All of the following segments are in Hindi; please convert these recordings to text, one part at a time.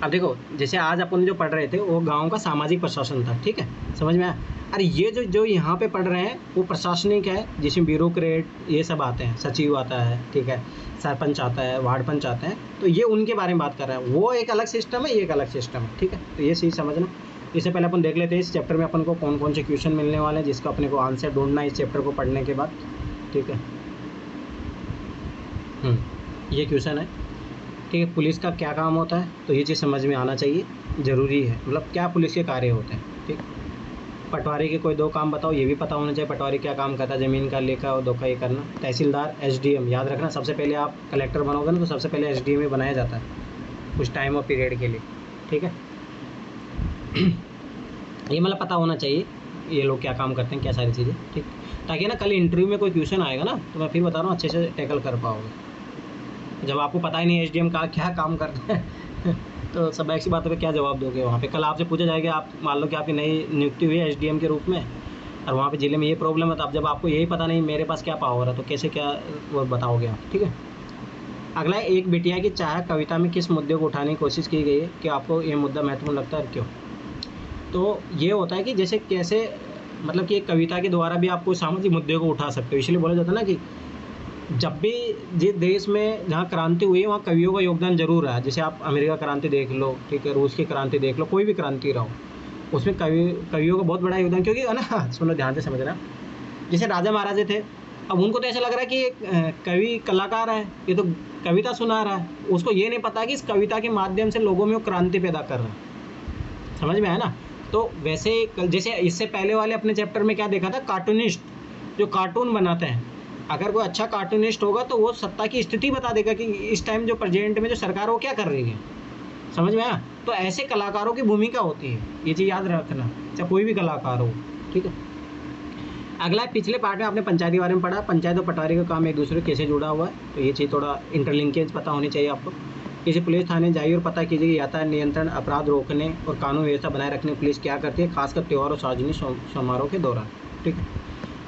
अब देखो, जैसे आज अपन जो पढ़ रहे थे वो गाँव का सामाजिक प्रशासन था, ठीक है, समझ में आया। अरे ये जो जो यहाँ पे पढ़ रहे हैं वो प्रशासनिक है, जिसमें ब्यूरोक्रेट ये सब आते हैं, सचिव आता है, ठीक है, सरपंच आता है, वार्ड पंच आते हैं, तो ये उनके बारे में बात कर रहा है। वो एक अलग सिस्टम है, ये एक अलग सिस्टम है, ठीक है। तो ये चीज़ समझना। इससे पहले अपन देख लेते हैं इस चैप्टर में अपन को कौन कौन से क्वेश्चन मिलने वाले हैं, जिसका अपने को आंसर ढूंढना है इस चैप्टर को पढ़ने के बाद, ठीक है। ये क्वेश्चन है, ठीक है। पुलिस का क्या काम होता है, तो ये चीज़ समझ में आना चाहिए, ज़रूरी है। मतलब क्या पुलिस के कार्य होते हैं, ठीक। पटवारी के कोई 2 काम बताओ, ये भी पता होना चाहिए। पटवारी क्या काम करता है, ज़मीन का लेखा और धोखा ये करना। तहसीलदार, एसडीएम, याद रखना, सबसे पहले आप कलेक्टर बनोगे ना तो सबसे पहले एसडीएम ही बनाया जाता है कुछ टाइम और पीरियड के लिए, ठीक है। ये मतलब पता होना चाहिए ये लोग क्या काम करते हैं, क्या सारी चीज़ें, ठीक। ताकि ना कल इंटरव्यू में कोई क्वेश्चन आएगा ना तो मैं फिर बता रहा हूँ अच्छे से टैकल कर पाओगे। जब आपको पता ही नहीं एसडीएम का क्या काम करता है तो सब ऐसी बातों पे क्या जवाब दोगे वहाँ पे। कल आपसे पूछा जाएगा, आप मान लो कि आपकी नई नियुक्ति हुई है एसडीएम के रूप में और वहाँ पे ज़िले में ये प्रॉब्लम है, तो अब जब आपको यही पता नहीं मेरे पास क्या पावर है तो कैसे क्या वो बताओगे आप, ठीक है। अगला है, एक बिटिया की चाह कविता में किस मुद्दे को उठाने की कोशिश की गई है कि आपको ये मुद्दा महत्वपूर्ण लगता है और क्यों। तो ये होता है कि जैसे कैसे, मतलब कि एक कविता के द्वारा भी आप कोई सामाजिक मुद्दे को उठा सकते हो। इसलिए बोला जाता है ना कि जब भी जिस देश में जहाँ क्रांति हुई है वहाँ कवियों का योगदान जरूर रहा है। जैसे आप अमेरिका क्रांति देख लो, ठीक है, रूस की क्रांति देख लो, कोई भी क्रांति रहो उसमें कवियों का बहुत बड़ा योगदान, क्योंकि है ना, सुनो ध्यान से समझना। जैसे राजा महाराजे थे, अब उनको तो ऐसा लग रहा है कि एक कवि कलाकार है, ये तो कविता सुना रहा है, उसको ये नहीं पता कि इस कविता के माध्यम से लोगों में वो क्रांति पैदा कर रहा है। समझ में आया ना। तो वैसे जैसे इससे पहले वाले अपने चैप्टर में क्या देखा था, कार्टूनिस्ट जो कार्टून बनाते हैं, अगर कोई अच्छा कार्टूनिस्ट होगा तो वो सत्ता की स्थिति बता देगा कि इस टाइम जो प्रेजेंट में जो सरकार वो क्या कर रही है। समझ में आया। तो ऐसे कलाकारों की भूमिका होती है, ये चीज़ याद रखना, चाहे कोई भी कलाकार हो, ठीक है। अगला है, पिछले पार्ट में आपने पंचायत के बारे में पढ़ा, पंचायत और पटवारी का काम एक दूसरे कैसे जुड़ा हुआ है, तो ये चीज़ थोड़ा इंटरलिंकेज पता होनी चाहिए आपको। किसी पुलिस थाने जाइए और पता कीजिए कि यातायात नियंत्रण, अपराध रोकने और कानून व्यवस्था बनाए रखने पुलिस क्या करती है, खासकर त्यौहार और सार्वजनिक समारोह के दौरान, ठीक है।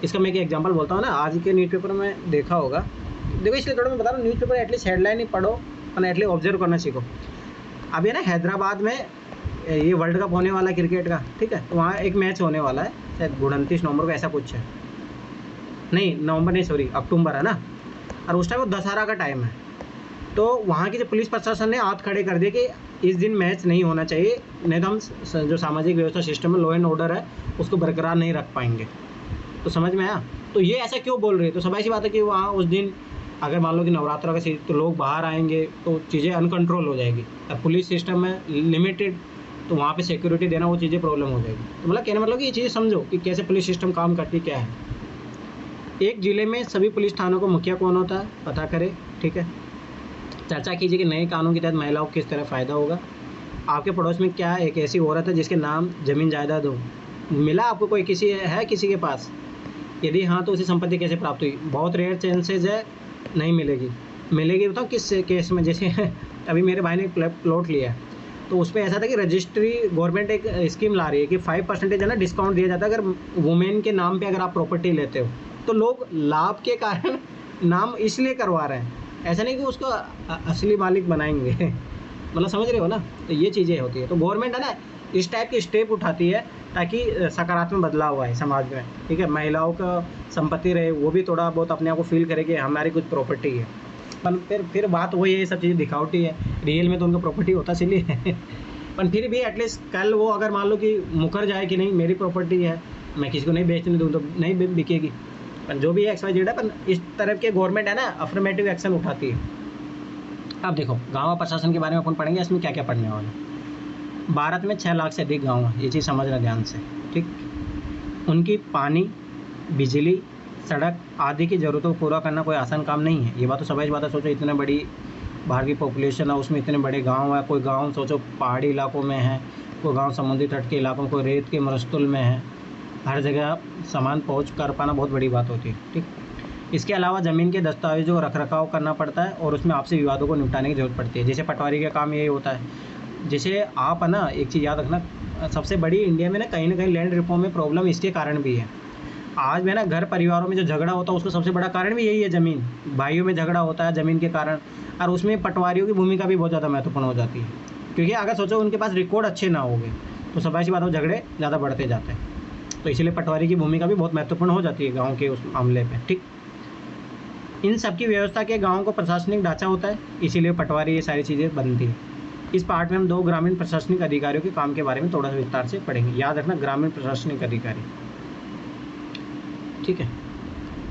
इसका मैं एक एग्जांपल बोलता हूँ ना, आज के न्यूज़पेपर में देखा होगा, देखो इसलिए थोड़ा मैं बता रहा हूँ, न्यूज़पेपर एटलीस्ट हेडलाइन ही पढ़ो और एटलीस्ट ऑब्जर्व करना सीखो। अब ये ना हैदराबाद में ये वर्ल्ड कप होने वाला है क्रिकेट का, ठीक है, तो वहाँ एक मैच होने वाला है, शायद 29 नवंबर को ऐसा कुछ है, नहीं नवंबर नहीं सॉरी अक्टूबर है ना, और उस टाइम वो दशहरा का टाइम है। तो वहाँ की जो पुलिस प्रशासन ने हाथ खड़े कर दिए कि इस दिन मैच नहीं होना चाहिए, नहीं तो हम जो सामाजिक व्यवस्था सिस्टम है, लॉ एंड ऑर्डर है, उसको बरकरार नहीं रख पाएंगे। तो समझ में आया। तो ये ऐसा क्यों बोल रहे हैं, तो सब ऐसी बात है कि वहाँ उस दिन अगर मान लो कि नवरात्रा का सीजन, तो लोग बाहर आएंगे तो चीज़ें अनकंट्रोल हो जाएगी। अब पुलिस सिस्टम में लिमिटेड, तो वहाँ पे सिक्योरिटी देना वो चीज़ें प्रॉब्लम हो जाएगी। तो मतलब कहने मतलब कि ये चीज़ें समझो कि कैसे पुलिस सिस्टम काम करती क्या है। एक ज़िले में सभी पुलिस थानों का मुखिया कौन होता है, पता करें, ठीक है। चर्चा कीजिए कि नए कानून के तहत महिलाओं को किस तरह फ़ायदा होगा। आपके पड़ोस में क्या एक ऐसी औरत है जिसके नाम ज़मीन जायदाद हो, मिला आपको कोई, किसी है किसी के पास, यदि हाँ तो उसे संपत्ति कैसे प्राप्त हुई। बहुत रेयर चांसेज है नहीं मिलेगी, मिलेगी बताओ किस केस में। जैसे अभी मेरे भाई ने एक प्लॉट लिया है, तो उस पर ऐसा था कि रजिस्ट्री गवर्नमेंट एक स्कीम ला रही है कि 5% है ना डिस्काउंट दिया जाता है अगर वुमेन के नाम पे अगर आप प्रॉपर्टी लेते हो। तो लोग लाभ के कारण नाम इसलिए करवा रहे हैं, ऐसा नहीं कि उसको असली मालिक बनाएंगे। मतलब समझ रहे हो ना। तो ये चीज़ें होती है, तो गवर्नमेंट है ना इस टाइप की स्टेप उठाती है ताकि सकारात्मक बदलाव आए समाज में, ठीक है। महिलाओं का संपत्ति रहे, वो भी थोड़ा बहुत अपने आप को फील करे कि हमारी कुछ प्रॉपर्टी है। पर फिर बात वही है, ये सब चीज़ें दिखावटी है, रियल में तो उनका प्रॉपर्टी होता इसलिए है। पर फिर भी एटलीस्ट कल वो अगर मान लो कि मुकर जाए कि नहीं मेरी प्रॉपर्टी है, मैं किसी को नहीं बेचने दूँ, तो नहीं बिकेगी। पर जो भी XYZ है, पर इस तरह के गवर्नमेंट है ना अफर्मेटिव एक्शन उठाती है। अब देखो गाँव प्रशासन के बारे में अपन पढ़ेंगे, इसमें क्या क्या पढ़ने वाला है। भारत में 6 लाख से अधिक गाँव हैं, ये चीज़ समझना ध्यान से, ठीक। उनकी पानी, बिजली, सड़क आदि की ज़रूरतों को पूरा करना कोई आसान काम नहीं है। ये बात तो समझ बात है। सोचो इतने बड़ी बाहर की पॉपुलेशन है, उसमें इतने बड़े गांव है, कोई गांव सोचो पहाड़ी इलाकों में है, कोई गांव समुद्री तट के इलाकों में, कोई रेत के मरुस्थल में है। हर जगह सामान पहुँच कर पाना बहुत बड़ी बात होती है, ठीक। इसके अलावा ज़मीन के दस्तावेजों का रखरखाव करना पड़ता है और उसमें आपसी विवादों को निपटाने की ज़रूरत पड़ती है। जैसे पटवारी का काम यही होता है। जैसे आप है ना, एक चीज़ याद रखना, सबसे बड़ी इंडिया में ना कहीं लैंड रिफॉर्म में प्रॉब्लम इसके कारण भी है। आज में ना घर परिवारों में जो झगड़ा होता है उसका सबसे बड़ा कारण भी यही है, ज़मीन। भाइयों में झगड़ा होता है ज़मीन के कारण, और उसमें पटवारियों की भूमिका भी बहुत ज़्यादा महत्वपूर्ण हो जाती है। क्योंकि अगर सोचो उनके पास रिकॉर्ड अच्छे ना होंगे तो सफाई सी बात हो, झगड़े ज़्यादा बढ़ते जाते हैं। तो इसीलिए पटवारी की भूमिका भी बहुत महत्वपूर्ण हो जाती है गाँव के उस मामले पर, ठीक। इन सब की व्यवस्था के गाँव को प्रशासनिक ढांचा होता है, इसीलिए पटवारी ये सारी चीज़ें बनती हैं। इस पार्ट में हम 2 ग्रामीण प्रशासनिक अधिकारियों के काम के बारे में थोड़ा सा विस्तार से पढ़ेंगे। याद रखना, ग्रामीण प्रशासनिक अधिकारी, ठीक है।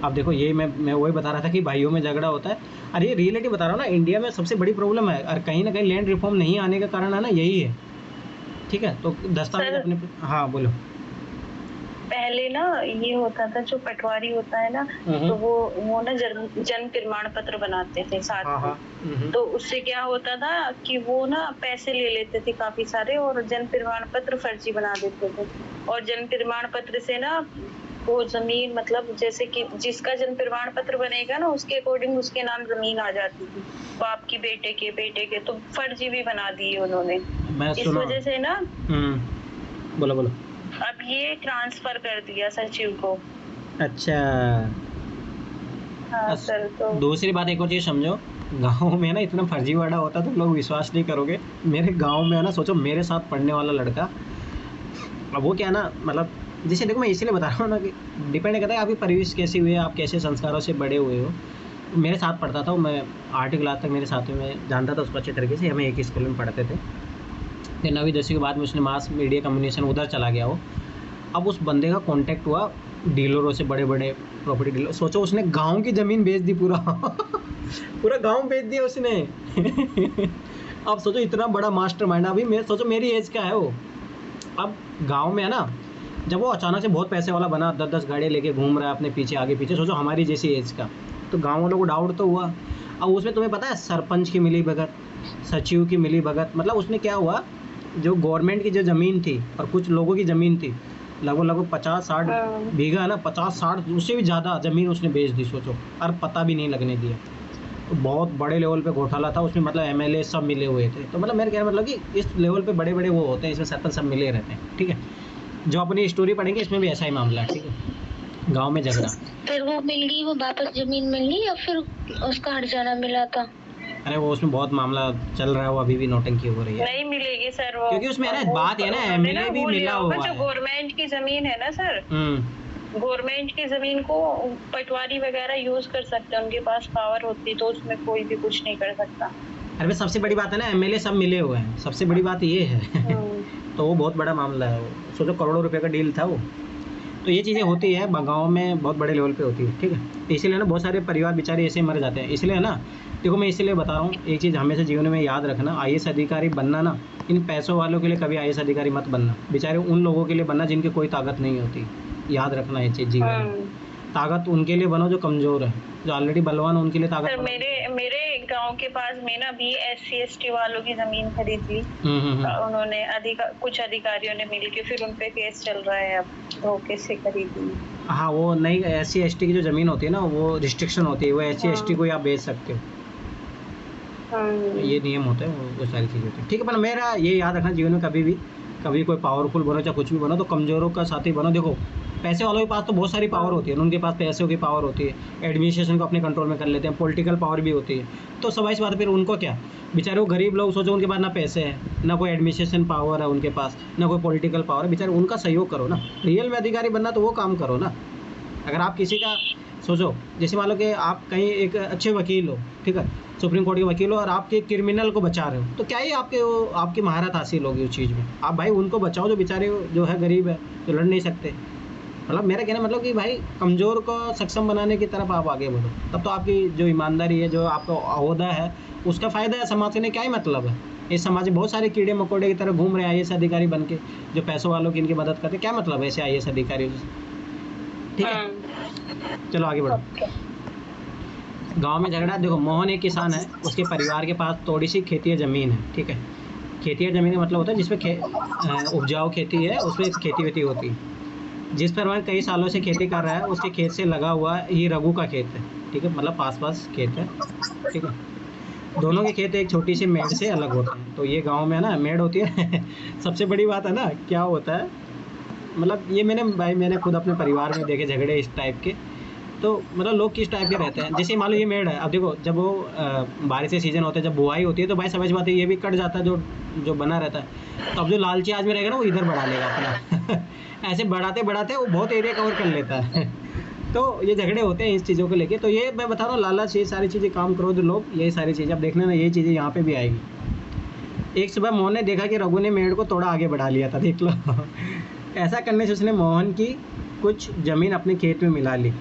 अब देखो ये मैं वही बता रहा था कि भाइयों में झगड़ा होता है। अरे ये रियलिटी बता रहा हूँ ना, इंडिया में सबसे बड़ी प्रॉब्लम है, और कहीं ना कहीं लैंड रिफॉर्म नहीं आने का कारण है ना यही है, ठीक है। तो दस्तावेज अपने, हाँ बोलो। पहले ना ये होता था, जो पटवारी होता है ना, तो वो ना जन्म प्रमाण पत्र बनाते थे साथ में। तो उससे क्या होता था कि वो ना पैसे ले लेते थे काफी सारे, और जन्म प्रमाण पत्र फर्जी बना देते थे। और जन्म प्रमाण पत्र से ना वो जमीन, मतलब जैसे कि जिसका जन्म प्रमाण पत्र बनेगा ना उसके अकॉर्डिंग उसके नाम जमीन आ जाती थी, बाप की बेटे के तो फर्जी भी बना दिए उन्होंने। इस वजह से ना बोलो अब ये ट्रांसफर कर दिया सचिव को। अच्छा। हाँ सर। तो दूसरी बात एक और चीज़ समझो, गाँव में ना इतना फर्जीवाड़ा होता तुम लोग विश्वास नहीं करोगे। मेरे गाँव में है ना, सोचो मेरे साथ पढ़ने वाला लड़का, अब वो क्या है ना, मतलब जैसे देखो मैं इसलिए बता रहा हूँ ना कि डिपेंड करता है आपकी परवरिश कैसी हुई है, आप कैसे संस्कारों से बड़े हुए हो। मेरे साथ पढ़ता था, मैं 8वीं क्लास तक मेरे साथ में, मैं जानता था उसको अच्छे तरीके से, हमें एक ही स्कूल में पढ़ते थे। फिर 9वीं 10वीं के बाद में उसने मास मीडिया कम्युनिकेशन उधर चला गया वो। अब उस बंदे का कॉन्टैक्ट हुआ डीलरों से, बड़े बड़े प्रॉपर्टी डीलर। सोचो उसने गाँव की ज़मीन बेच दी, पूरा पूरा गाँव बेच दिया उसने। अब सोचो इतना बड़ा मास्टरमाइंड, अभी मैं सोचो मेरी एज का है वो। अब गाँव में है ना, जब वो अचानक से बहुत पैसे वाला बना, 10-10 गाड़ियाँ लेके घूम रहा है अपने पीछे आगे पीछे, सोचो हमारी जैसी एज का, तो गाँव वालों को डाउट तो हुआ। अब उसमें तुम्हें पता है सरपंच की मिली भगत, सचिव की मिली भगत, मतलब उसने क्या हुआ, जो गवर्नमेंट की जो ज़मीन थी और कुछ लोगों की ज़मीन थी, लगभग 50-60 बीघा ना, 50-60 उससे भी ज़्यादा ज़मीन उसने बेच दी, सोचो, और पता भी नहीं लगने दिया। तो बहुत बड़े लेवल पे घोटाला था उसमें, मतलब एमएलए सब मिले हुए थे। तो मतलब मेरे कहने मतलब कि इस लेवल पे बड़े बड़े वो होते हैं, इसमें सरपंच सब मिले रहते हैं, ठीक है। जो अपनी स्टोरी पढ़ेंगे इसमें भी ऐसा ही मामला है, ठीक है। गांव में झगड़ा, फिर वो मिल गई, वो वापस जमीन मिल गई या फिर उसका हट जाना मिला था? अरे वो उसमें बहुत मामला चल रहा है, वो अभी भी नौटंकी हो रही है। नहीं मिलेगी सर वो, क्योंकि उसमें है ना बात है ना, एमएलए भी मिला हुआ है। जो गवर्नमेंट की जमीन है ना सर, गवर्नमेंट की जमीन को पटवारी वगैरह यूज कर सकते हैं, उनके पास पावर होती, तो उसमें कोई भी कुछ नहीं कर सकता। अरे सबसे बड़ी बात है ना, एमएलए सब मिले हुए हैं, सबसे बड़ी बात ये है। तो वो बहुत बड़ा मामला है, वो सोचो करोड़ों रुपए का डील था वो। तो ये चीज़ें होती है गाँव में, बहुत बड़े लेवल पे होती है, ठीक है। इसीलिए ना बहुत सारे परिवार बेचारे ऐसे मर जाते हैं। इसलिए ना देखो, मैं इसीलिए बता रहा हूँ, एक चीज़ हमेशा जीवन में याद रखना, आईएएस अधिकारी बनना ना, इन पैसों वालों के लिए कभी आईएएस अधिकारी मत बनना, बेचारे उन लोगों के लिए बनना जिनकी कोई ताकत नहीं होती। याद रखना ये चीज़ जीवन में, ताकत उनके लिए बनो जो कमज़ोर है, जो ऑलरेडी बलवान है उनके लिए ताकत। मेरे गांव के पास में ना भी SC/ST वालों की जमीन खरीद ली उन्होंने, कुछ अधिकारियों ने मिलके, फिर उन पे केस चल रहा है अब, धोखे से खरीदी। हाँ, वो नहीं, SC/ST की जो ज़मीन होती है ना, वो रिस्ट्रिक्शन होती है, वो SC/ST को आप बेच सकते हो, ये नियम होते हैं, वो सारी चीज़ होती है, ठीक है। पर मेरा ये याद रखना, जीवन में कभी कोई पावरफुल बनो चाहे कुछ भी बनो, तो कमज़ोरों का साथी बनो। देखो पैसे वालों के पास तो बहुत सारी पावर होती है, उनके पास पैसों की पावर होती है, एडमिनिस्ट्रेशन को अपने कंट्रोल में कर लेते हैं, पॉलिटिकल पावर भी होती है। तो सवाई सी बात, फिर उनको क्या, बेचारे वो गरीब लोग, सोचो उनके पास ना पैसे हैं, ना कोई एडमिनिस्ट्रेशन पावर है उनके पास, ना कोई पॉलिटिकल पावर है, बेचारे उनका सहयोग करो ना। रियल में अधिकारी बनना तो वो काम करो ना। अगर आप किसी का सोचो, जैसे मान लो कि आप कहीं एक अच्छे वकील हो, ठीक है, सुप्रीम कोर्ट के वकील हो, और आपके क्रिमिनल को बचा रहे हो, तो क्या ही आपकी महारत हासिल होगी उस चीज़ में। आप भाई उनको बचाओ जो बेचारे जो है गरीब है, जो लड़ नहीं सकते। मतलब मेरा कहना मतलब कि भाई कमज़ोर को सक्षम बनाने की तरफ आप आगे बढ़ो, तब तो आपकी जो ईमानदारी है, जो आपका ओहदा है, उसका फ़ायदा है समाज से। क्या ही मतलब है, इस समाज में बहुत सारे कीड़े मकोड़े की तरह घूम रहे हैं आईएएस अधिकारी बन के, जो पैसों वालों की इनकी मदद करते। क्या मतलब है ऐसे आईएएस अधिकारी, ठीक है। चलो आगे बढ़ो। गांव में झगड़ा, देखो मोहन एक किसान है, उसके परिवार के पास थोड़ी सी खेती ज़मीन है, ठीक है। खेती ज़मीन का मतलब होता है जिसमें उपजाऊ खेती है, उसमें खेती वेती होती है। जिस पर वह कई सालों से खेती कर रहा है, उसके खेत से लगा हुआ ये रघु का खेत है, ठीक है, मतलब पास खेत है, ठीक है। दोनों के खेत एक छोटी सी मेड़ से अलग होते हैं। तो ये गांव में है ना, मेड़ होती है। सबसे बड़ी बात है ना, क्या होता है, मतलब ये मैंने खुद अपने परिवार में देखे झगड़े इस टाइप के, तो मतलब लोग किस टाइप के रहते हैं, जैसे मान लो ये मेड़ है, अब देखो जब वो बारिश के सीज़न होते हैं, जब बुआई होती है तो भाई समझ बात है ये भी कट जाता है जो जो बना रहता है। तो अब जो लालची आदमी रहेगा ना वो इधर बढ़ा लेगा अपना ऐसे बढ़ाते बढ़ाते वो बहुत एरिया कवर कर लेता है तो ये झगड़े होते हैं इस चीज़ों को लेके। तो ये मैं बता रहा हूँ लालच, ये सारी चीज़ें, काम क्रोध लोग, यही सारी चीज़ें अब देखना ना, ये चीज़ें यहाँ पे भी आएगी। एक सुबह मोहन ने देखा कि रघु ने मेड़ को थोड़ा आगे बढ़ा लिया था, देख लो ऐसा करने से उसने मोहन की कुछ ज़मीन अपने खेत में मिला ली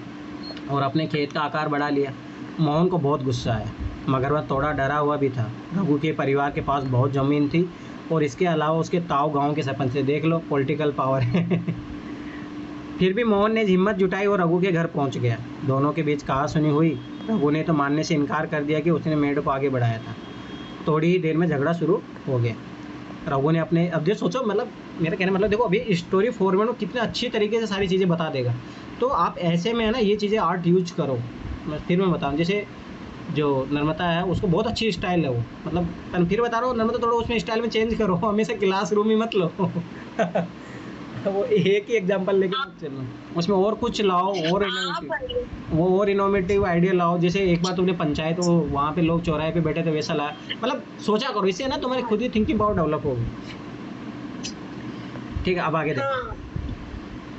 और अपने खेत का आकार बढ़ा लिया। मोहन को बहुत गुस्सा आया, मगर वह थोड़ा डरा हुआ भी था। रघु के परिवार के पास बहुत ज़मीन थी और इसके अलावा उसके ताऊ गांव के सरपंच थे, देख लो पॉलिटिकल पावर है फिर भी मोहन ने हिम्मत जुटाई और रघु के घर पहुंच गया। दोनों के बीच कहा सुनी हुई। रघु ने तो मानने से इनकार कर दिया कि उसने मेढ़ को आगे बढ़ाया था। थोड़ी ही देर में झगड़ा शुरू हो गया। रघु ने अपने, अब जो सोचो, मतलब मेरा कहने मतलब देखो अभी स्टोरी फॉर्मेट में कितने अच्छी तरीके से सारी चीज़ें बता देगा। तो आप ऐसे में है ना ये चीज़ें आर्ट यूज करो। मैं बताऊँ, जैसे जो नर्मदा है उसको बहुत अच्छी स्टाइल है वो, मतलब मैं फिर बता रहा हूँ, नर्मदा थोड़ा उसमें स्टाइल में चेंज करो, हमेशा क्लास रूम ही मत लो वो एक ही एग्जांपल लेके मत चलो, उसमें और कुछ लाओ, और इनोवेटिव आइडिया लाओ। जैसे एक बार तुमने पंचायत, वो वहाँ पे लोग चौराहे पे बैठे थे, वैसा लाया, मतलब सोचा करो, इससे ना तुम्हारी खुद ही थिंकिंग पावर डेवलप होगी। ठीक है, अब आगे देखो।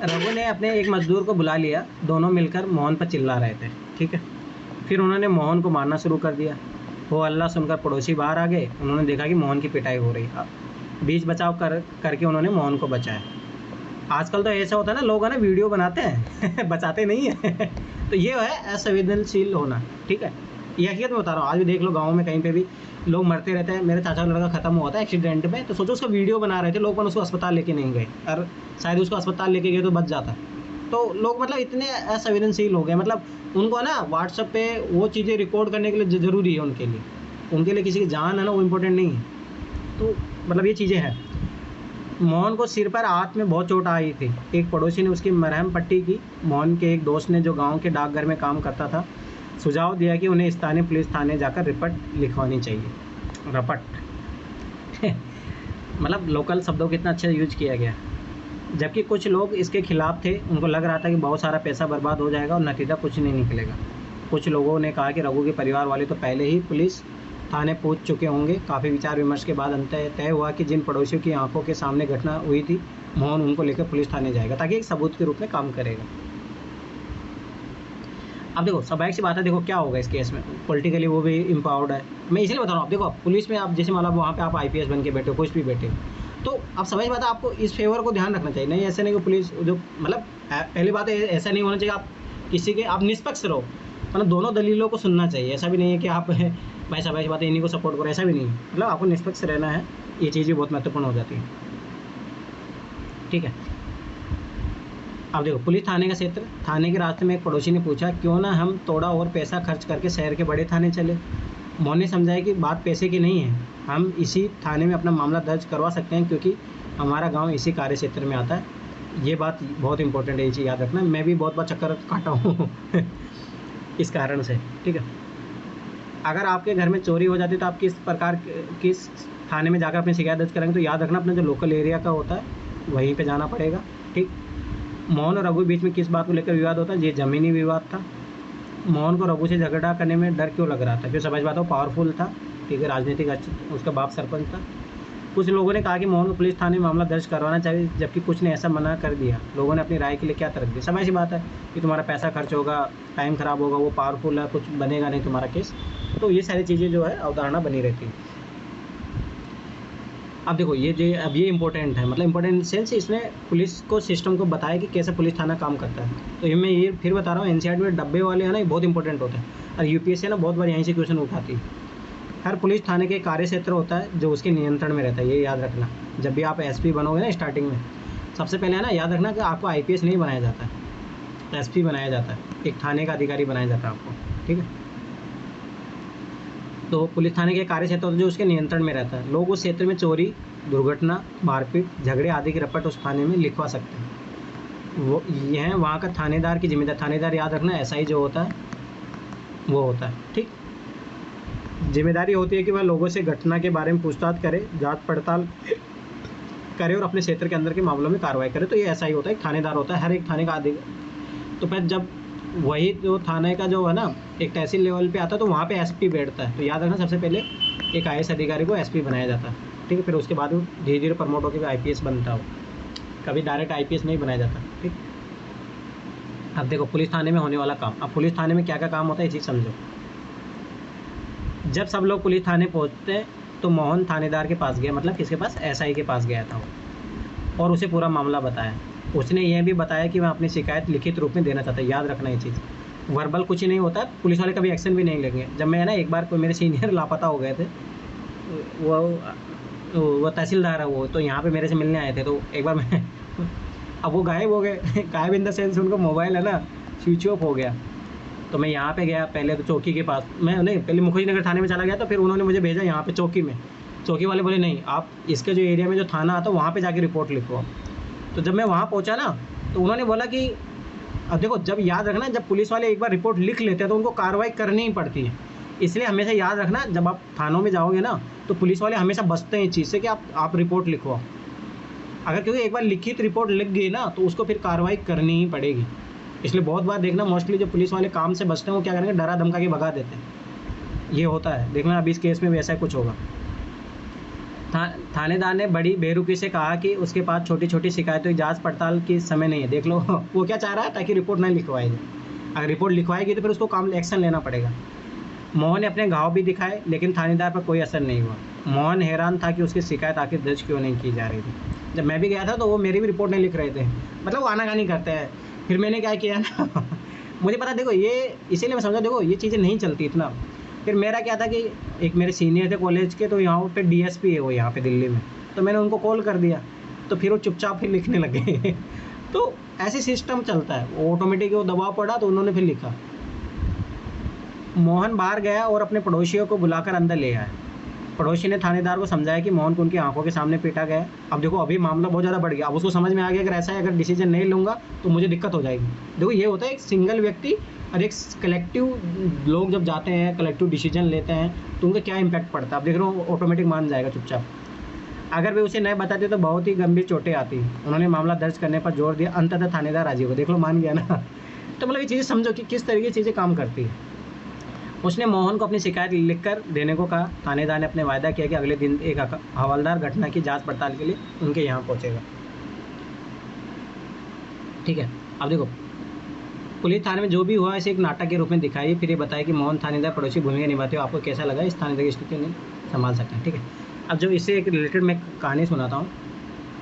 रघु ने अपने एक मजदूर को बुला लिया, दोनों मिलकर मोहन पर चिल्ला रहे थे। ठीक है, फिर उन्होंने मोहन को मारना शुरू कर दिया। वो अल्लाह सुनकर पड़ोसी बाहर आ गए। उन्होंने देखा कि मोहन की पिटाई हो रही। बीच बचाव करके उन्होंने मोहन को बचाया। आजकल तो ऐसा होता है ना, लोग है ना वीडियो बनाते हैं बचाते नहीं है तो ये है असंवेदनशील होना। ठीक है, ये हकीकत में बता रहा हूँ। आज भी देख लो गाँव में कहीं पे भी लोग मरते रहते हैं। मेरे चाचा का लड़का खत्म हुआ था एक्सीडेंट में, तो सोचो उसका वीडियो बना रहे थे लोग, पर उसको अस्पताल लेके नहीं गए, और शायद उसको अस्पताल लेके गए तो बच जाता। तो लोग मतलब इतने असंवेदनशील हो गए, मतलब उनको ना व्हाट्सएप पे वो चीज़ें रिकॉर्ड करने के लिए ज़रूरी है उनके लिए किसी की जान है ना वो इम्पोर्टेंट नहीं है। तो मतलब ये चीज़ें हैं। मोहन को सिर पर हाथ में बहुत चोट आई थी। एक पड़ोसी ने उसकी मरहम पट्टी की। मोहन के एक दोस्त ने, जो गांव के डाकघर में काम करता था, सुझाव दिया कि उन्हें स्थानीय पुलिस थाने जाकर रिपोर्ट लिखवानी चाहिए। रपट मतलब लोकल शब्दों को इतना अच्छा यूज किया गया। जबकि कुछ लोग इसके खिलाफ थे, उनको लग रहा था कि बहुत सारा पैसा बर्बाद हो जाएगा और नतीजा कुछ नहीं निकलेगा। कुछ लोगों ने कहा कि रघु के परिवार वाले तो पहले ही पुलिस थाने पहुंच चुके होंगे। काफ़ी विचार विमर्श के बाद अंत तय हुआ कि जिन पड़ोसियों की आंखों के सामने घटना हुई थी, मोहन उनको लेकर पुलिस थाने जाएगा ताकि एक सबूत के रूप में काम करेगा। अब देखो स्वाभाविक सी बात है, देखो क्या होगा इस केस में, पॉलिटिकली वो भी एम्पावर्ड है। मैं इसलिए बता रहा हूँ, देखो पुलिस में आप जैसे मतलब वहाँ पे आप IPS बन के बैठे हो, कुछ भी बैठे हो, तो अब समझ बात है, आपको इस फेवर को ध्यान रखना चाहिए। नहीं ऐसा नहीं कि पुलिस जो, मतलब पहली बात है ऐसा नहीं होना चाहिए आप किसी के, आप निष्पक्ष रहो, मतलब दोनों दलीलों को सुनना चाहिए। ऐसा भी नहीं है कि आप भाई स्वाभाविक बात है इन्हीं को सपोर्ट करो, ऐसा भी नहीं है। मतलब आपको निष्पक्ष रहना है, ये चीज़ भी बहुत महत्वपूर्ण हो जाती है। ठीक है, अब देखो पुलिस थाने का क्षेत्र। थाने के रास्ते में एक पड़ोसी ने पूछा, क्यों ना हम थोड़ा और पैसा खर्च करके शहर के बड़े थाने चले। मोहन ने समझाया कि बात पैसे की नहीं है, हम इसी थाने में अपना मामला दर्ज करवा सकते हैं क्योंकि हमारा गांव इसी कार्य क्षेत्र में आता है। ये बात बहुत इंपॉर्टेंट है, ये चीज़ याद रखना। मैं भी बहुत बार चक्कर काटा हूँ इस कारण से। ठीक है, अगर आपके घर में चोरी हो जाती है तो आप किस थाने में जाकर अपनी शिकायत दर्ज करेंगे, तो याद रखना अपना जो लोकल एरिया का होता है वहीं पे जाना पड़ेगा। ठीक, मोहन और रघु बीच में किस बात को लेकर विवाद होता है, ये ज़मीनी विवाद था। मोहन को रघु से झगड़ा करने में डर क्यों लग रहा था, क्यों समझ बात हो, पावरफुल था। ठीक है, राजनीतिक, उसका बाप सरपंच था। कुछ लोगों ने कहा कि मोहन को पुलिस थाने में मामला दर्ज करवाना चाहिए, जबकि कुछ ने ऐसा मना कर दिया। लोगों ने अपनी राय के लिए क्या तर्क दिया, समझ सी बात है कि तुम्हारा पैसा खर्च होगा, टाइम ख़राब होगा, वो पावरफुल है, कुछ बनेगा नहीं तुम्हारा केस। तो ये सारी चीज़ें जो है अवधारणा बनी रहती है। अब देखो अब ये इंपॉर्टेंट है, मतलब इंपॉर्टेंट सेंस इसने पुलिस को सिस्टम को बताया कि कैसे पुलिस थाना काम करता है। तो ये मैं ये फिर बता रहा हूँ, NCERT में डब्बे वाले है ना, ये बहुत इंपॉर्टेंट होता है, और UPSC ना बहुत बार यहीं से क्वेश्चन उठाती है। हर पुलिस थाने के कार्य क्षेत्र होता है जो उसके नियंत्रण में रहता है, ये याद रखना। जब भी आप SP बनोगे ना स्टार्टिंग में, सबसे पहले है ना याद रखना कि आपको IPS नहीं बनाया जाता है, SP बनाया जाता है, एक थाने का अधिकारी बनाया जाता है आपको। ठीक है, तो पुलिस थाने के कार्य क्षेत्र जो उसके नियंत्रण में रहता है। लोग उस क्षेत्र में चोरी, दुर्घटना, मारपीट, झगड़े आदि की रिपोर्ट उस थाने में लिखवा सकते हैं। वो ये है वहाँ का थानेदार की जिम्मेदारी। थानेदार याद रखना SI जो होता है वो होता है। ठीक, जिम्मेदारी होती है कि वह लोगों से घटना के बारे में पूछताछ करे, जांच पड़ताल करे और अपने क्षेत्र के अंदर के मामलों में कार्रवाई करे। तो ये SI होता है, एक थानेदार होता है, हर एक थाने का अधिकारी। तो फिर जब वही जो थाने का जो है ना एक तहसील लेवल पे आता है तो वहाँ पे एसपी बैठता है। तो याद रखना सबसे पहले एक आईएएस अधिकारी को एसपी बनाया जाता है, ठीक है। फिर उसके बाद वो धीरे धीरे प्रमोट होकर आईपीएस बनता हो, कभी डायरेक्ट आईपीएस नहीं बनाया जाता, ठीक। अब देखो पुलिस थाने में होने वाला काम। अब पुलिस थाने में क्या क्या काम होता है ये चीज़ समझो। जब सब लोग पुलिस थाने पहुँचते हैं तो मोहन थानेदार के पास गया, मतलब किसके पास, एसआई के पास गया था वो, और उसे पूरा मामला बताया। उसने यह भी बताया कि मैं अपनी शिकायत लिखित रूप में देना चाहता। याद रखना ये चीज़, वर्बल कुछ ही नहीं होता, पुलिस वाले कभी एक्शन भी नहीं लेंगे। जब मैं ना एक बार कोई मेरे सीनियर लापता हो गए थे, वो तहसीलदार है वो, तो यहाँ पे मेरे से मिलने आए थे। तो एक बार मैं अब वो गायब हो गए गायब इन द सेंस उनका मोबाइल है ना स्विच ऑफ हो गया। तो मैं यहाँ पे गया, पहले तो चौकी के पास, मैं नहीं पहले मुखर्जी नगर थाने में चला गया। तो फिर उन्होंने मुझे भेजा यहाँ पे चौकी में। चौकी वाले बोले नहीं, आप इसके जो एरिया में जो थाना आता है वहाँ पे जाके रिपोर्ट लिखो। तो जब मैं वहाँ पहुँचा ना तो उन्होंने बोला कि अब देखो, जब याद रखना, जब पुलिस वाले एक बार रिपोर्ट लिख लेते हैं तो उनको कार्रवाई करनी ही पड़ती है। इसलिए हमेशा याद रखना, जब आप थानों में जाओगे ना तो पुलिस वाले हमेशा बचते हैं इस चीज़ से कि आप रिपोर्ट लिखो। अगर क्योंकि एक बार लिखित रिपोर्ट लिख गई ना तो उसको फिर कार्रवाई करनी ही पड़ेगी। इसलिए बहुत बार देखना, मोस्टली जो पुलिस वाले काम से बचते हैं वो क्या करेंगे, डरा धमका के भगा देते हैं। ये होता है, देखना अभी इस केस में भी ऐसा कुछ होगा। थानेदार ने बड़ी बेरुखी से कहा कि उसके पास छोटी छोटी शिकायतों की जांच पड़ताल की समय नहीं है। देख लो वो क्या चाह रहा है, ताकि रिपोर्ट नहीं लिखवाएगी। अगर रिपोर्ट लिखवाएगी तो फिर उसको काम एक्शन लेना पड़ेगा। मोहन ने अपने घाव भी दिखाए लेकिन थानेदार पर कोई असर नहीं हुआ। मोहन हैरान था कि उसकी शिकायत आखिर दर्ज क्यों नहीं की जा रही थी। जब मैं भी गया था तो वो मेरी भी रिपोर्ट नहीं लिख रहे थे, मतलब वो आनाकानी करते हैं। फिर मैंने क्या किया ना मुझे पता, देखो ये इसीलिए मैं समझा, देखो ये चीज़ें नहीं चलती इतना। फिर मेरा क्या था कि एक मेरे सीनियर थे कॉलेज के, तो यहाँ पे डीएसपी है वो यहाँ पे दिल्ली में, तो मैंने उनको कॉल कर दिया। तो फिर वो चुपचाप फिर लिखने लगे तो ऐसे सिस्टम चलता है, वो ऑटोमेटिक वो दबाव पड़ा तो उन्होंने फिर लिखा। मोहन बाहर गया और अपने पड़ोसियों को बुलाकर अंदर ले आया। पड़ोसी ने थानेदार को समझाया कि मोहन को उनकी आंखों के सामने पीटा गया। अब देखो अभी मामला बहुत ज़्यादा बढ़ गया। अब उसको समझ में आ गया अगर ऐसा है, अगर डिसीजन नहीं लूँगा तो मुझे दिक्कत हो जाएगी। देखो ये होता है, एक सिंगल व्यक्ति और एक कलेक्टिव लोग जब जाते हैं, कलेक्टिव डिसीजन लेते हैं तो उनका क्या इम्पैक्ट पड़ता है। अब देख रहे हो ऑटोमेटिक मान जाएगा चुपचाप। अगर वे उसे नहीं बताते तो बहुत ही गंभीर चोटें आती। उन्होंने मामला दर्ज करने पर जोर दिया। अंततः थानेदार राजी हो, देख लो मान गया ना तो मतलब ये चीज़ें समझो कि किस तरीके की चीज़ें काम करती है। उसने मोहन को अपनी शिकायत लिखकर देने को कहा। थानेदार ने अपने वायदा किया कि अगले दिन एक हवलदार घटना की जांच पड़ताल के लिए उनके यहाँ पहुँचेगा। ठीक है, अब देखो पुलिस थाने में जो भी हुआ इसे एक नाटक के रूप में दिखाई। फिर ये बताया कि मोहन थानेदार पड़ोसी भूमिका निभाते हो, आपको कैसा लगा, इस थानेदार की स्थिति नहीं संभाल सकते हैं। ठीक है, अब जो इससे एक रिलेटेड मैं कहानी सुनाता हूँ।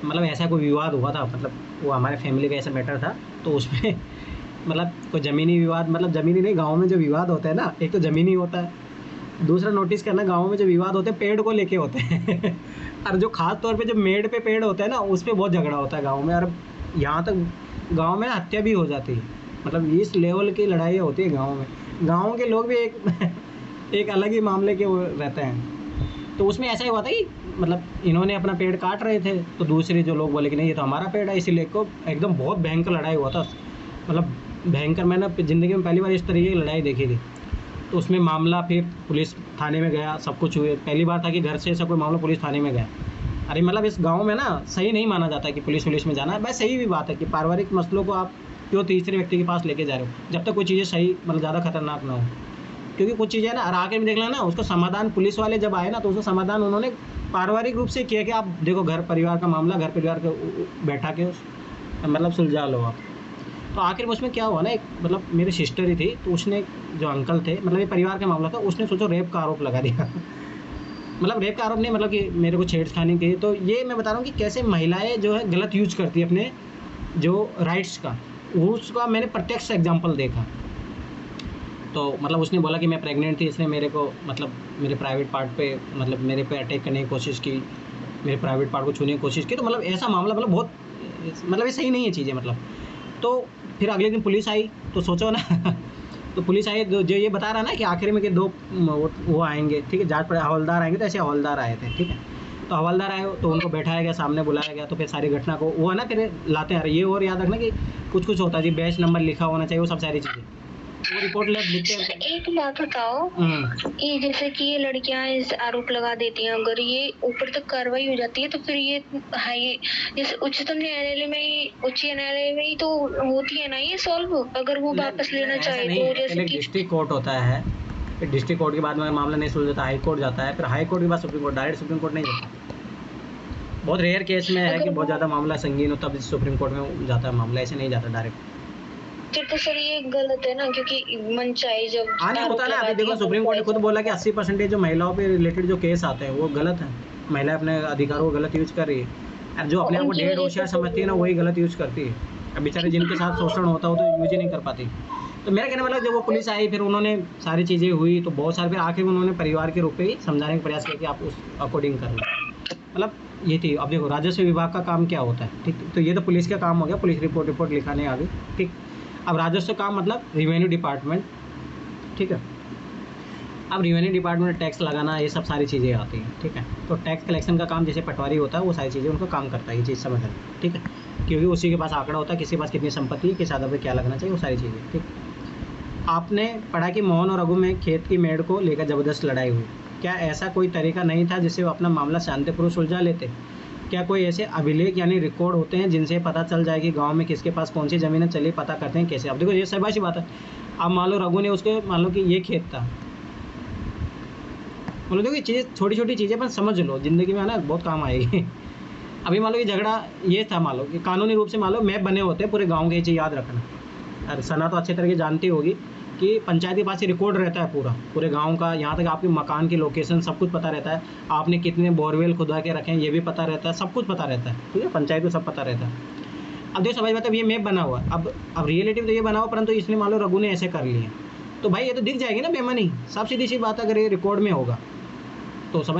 मतलब ऐसा कोई विवाद हुआ था, मतलब वो हमारे फैमिली का ऐसा मैटर था। तो उसमें मतलब कोई ज़मीनी विवाद, मतलब ज़मीनी नहीं, गाँव में जो विवाद होता है ना, एक तो ज़मीनी होता है, दूसरा नोटिस करना गाँव में जो विवाद होते हैं पेड़ को लेके होते हैं और जो खास तौर पे जो मेड़ पे पेड़ होता है ना उस पर बहुत झगड़ा होता है गाँव में। और यहाँ तक गाँव में हत्या भी हो जाती है, मतलब इस लेवल की लड़ाई होती है गाँव में। गाँव के लोग भी एक अलग ही मामले के वो रहते हैं। तो उसमें ऐसा ही हुआ था कि मतलब इन्होंने अपना पेड़ काट रहे थे तो दूसरे जो लोग बोले कि नहीं ये तो हमारा पेड़ है, इसीलिए को एकदम बहुत भयंकर लड़ाई हुआ था। मतलब भयंकर, मैंने ज़िंदगी में पहली बार इस तरीके की लड़ाई देखी थी। तो उसमें मामला फिर पुलिस थाने में गया, सब कुछ हुए। पहली बार था कि घर से ऐसा कोई मामला पुलिस थाने में गया। अरे मतलब इस गाँव में ना सही नहीं माना जाता कि पुलिस में जाना है। बस सही भी बात है कि पारिवारिक मसलों को आप क्यों तीसरे व्यक्ति के पास लेके जा रहे हो, जब तक कोई चीज़ें सही मतलब ज़्यादा खतरनाक ना हो। क्योंकि कुछ चीज़ें ना आगे में देख लेना, उसका समाधान पुलिस वाले जब आए ना तो उसका समाधान उन्होंने पारिवारिक रूप से किया कि आप देखो घर परिवार का मामला घर परिवार के बैठा के मतलब सुलझा लो आप। तो आखिर में उसमें क्या हुआ ना, एक मतलब मेरी सिस्टर ही थी, तो उसने जो अंकल थे, मतलब ये परिवार का मामला था, उसने सोचो रेप का आरोप लगा दिया मतलब रेप का आरोप नहीं, मतलब कि मेरे को छेड़खानी की। तो ये मैं बता रहा हूँ कि कैसे महिलाएं जो है गलत यूज करती है अपने जो राइट्स का, उसका मैंने प्रत्यक्ष एग्जांपल देखा। तो मतलब उसने बोला कि मैं प्रेग्नेंट थी, इसने मेरे को मतलब मेरे प्राइवेट पार्ट पे मतलब मेरे पे अटैक करने की कोशिश की, मेरे प्राइवेट पार्ट को छूने की कोशिश की। तो मतलब ऐसा मामला मतलब बहुत मतलब ये सही नहीं है चीज़ें मतलब। तो फिर अगले दिन पुलिस आई, तो सोचो ना तो पुलिस आई जो ये बता रहा ना कि आखिर में कि दो वो आएंगे, ठीक है, जांच पड़े हवलदार आएंगे। तो ऐसे हवलदार आए थे, ठीक है। तो हवलदार आए तो उनको बैठाया गया, सामने बुलाया गया। तो फिर सारी घटना को वो है ना फिर लाते हैं। ये और याद रखना कि कुछ होता है जी, बैच नंबर लिखा होना चाहिए, वो सब सारी चीज़ें। वो रिपोर्ट लिखते हैं। एक बात बताओ, ये जैसे कि ये लड़कियां इस आरोप लगा देती हैं, अगर ये ऊपर तक कार्रवाई हो जाती है तो फिर ये इस उच्चतम न्यायालय में ही, उच्च न्यायालय में ही तो होती है ना ये सॉल्व, अगर वो वापस लेना चाहे तो। जैसे कि डिस्ट्रिक्ट कोर्ट होता है, फिर डिस्ट्रिक्ट कोर्ट के बाद में मामला नहीं सुलझता, हाई कोर्ट जाता है, फिर हाई कोर्ट के बाद supreme court, direct supreme court नहीं जाता। बहुत रेयर केस में है कि बहुत ज़्यादा मामला संगीन हो तब सुप्रीम कोर्ट में जाता है मामला, ऐसे नहीं जाता डायरेक्ट। फिर तो सर ये गलत है ना, क्योंकि मन चाहे जब नहीं होता ना। अभी देखो सुप्रीम कोर्ट ने खुद बोला कि 80% जो महिलाओं पे रिलेटेड जो केस आते हैं वो गलत है, महिला अपने अधिकारों को गलत यूज कर रही है। अब जो अपने आप को ढेर होशियार समझती है ना, वही गलत यूज करती है। अब बेचारे जिनके साथ शोषण होता हो तो यूज ही नहीं कर पाती। तो मेरा कहने मतलब जब वो पुलिस आई, फिर उन्होंने सारी चीज़ें हुई तो बहुत सारे, फिर आखिर में उन्होंने परिवार के रूप में ही समझाने का प्रयास किया कि आप उस अकॉर्डिंग कर लो। मतलब ये थी। अब देखो राजस्व विभाग का काम क्या होता है, ठीक। तो ये तो पुलिस का काम हो गया, पुलिस रिपोर्ट लिखाने आ गई, ठीक। अब राजस्व काम मतलब रेवेन्यू डिपार्टमेंट, ठीक है। अब रेवेन्यू डिपार्टमेंट टैक्स लगाना, ये सब सारी चीज़ें आती हैं, ठीक है। तो टैक्स कलेक्शन का काम जैसे पटवारी होता है, वो सारी चीज़ें उनको काम करता है, ये चीज़ समझ लें, ठीक है। क्योंकि उसी के पास आंकड़ा होता है, किसी के पास कितनी संपत्ति है, किस आधार पर क्या लगना चाहिए, वो सारी चीज़ें, ठीक। आपने पढ़ा कि मोहन और रघु में खेत की मेड़ को लेकर ज़बरदस्त लड़ाई हुई। क्या ऐसा कोई तरीका नहीं था जिससे वो अपना मामला शांतिपूर्वक सुलझा लेते? क्या कोई ऐसे अभिलेख यानी रिकॉर्ड होते हैं जिनसे पता चल जाए कि गांव में किसके पास कौन सी ज़मीन है? चलिए पता करते हैं कैसे। अब देखो ये सही सी बात है। अब मान लो रघु ने उसको, मान लो कि ये खेत था, मतलब देखो ये चीज़ें छोटी छोटी चीज़ें पर समझ लो, ज़िंदगी में है ना बहुत काम आएगी। अभी मान लो कि झगड़ा ये था, मान लो कि कानूनी रूप से मान लो मैप बने होते हैं पूरे गाँव के, ये चीज़ याद रखना। अरे सना तो अच्छे तरीके जानती होगी कि पंचायत के पास ही रिकॉर्ड रहता है पूरे गांव का, यहाँ तक आपके मकान की लोकेशन सब कुछ पता रहता है, आपने कितने बोरवेल खुदा के रखे हैं ये भी पता रहता है, सब कुछ पता रहता है, ठीक है। पंचायत को सब पता रहता है। अब देखो समझ में आता है, ये मैप बना हुआ है। अब रिलेटिव तो ये बना हुआ, परंतु इसलिए मान लो रघु ने ऐसे कर लिए, तो भाई ये तो दिख जाएगी ना बेईमानी, सब सीधी सी बात है। अगर ये रिकॉर्ड में होगा तो समझ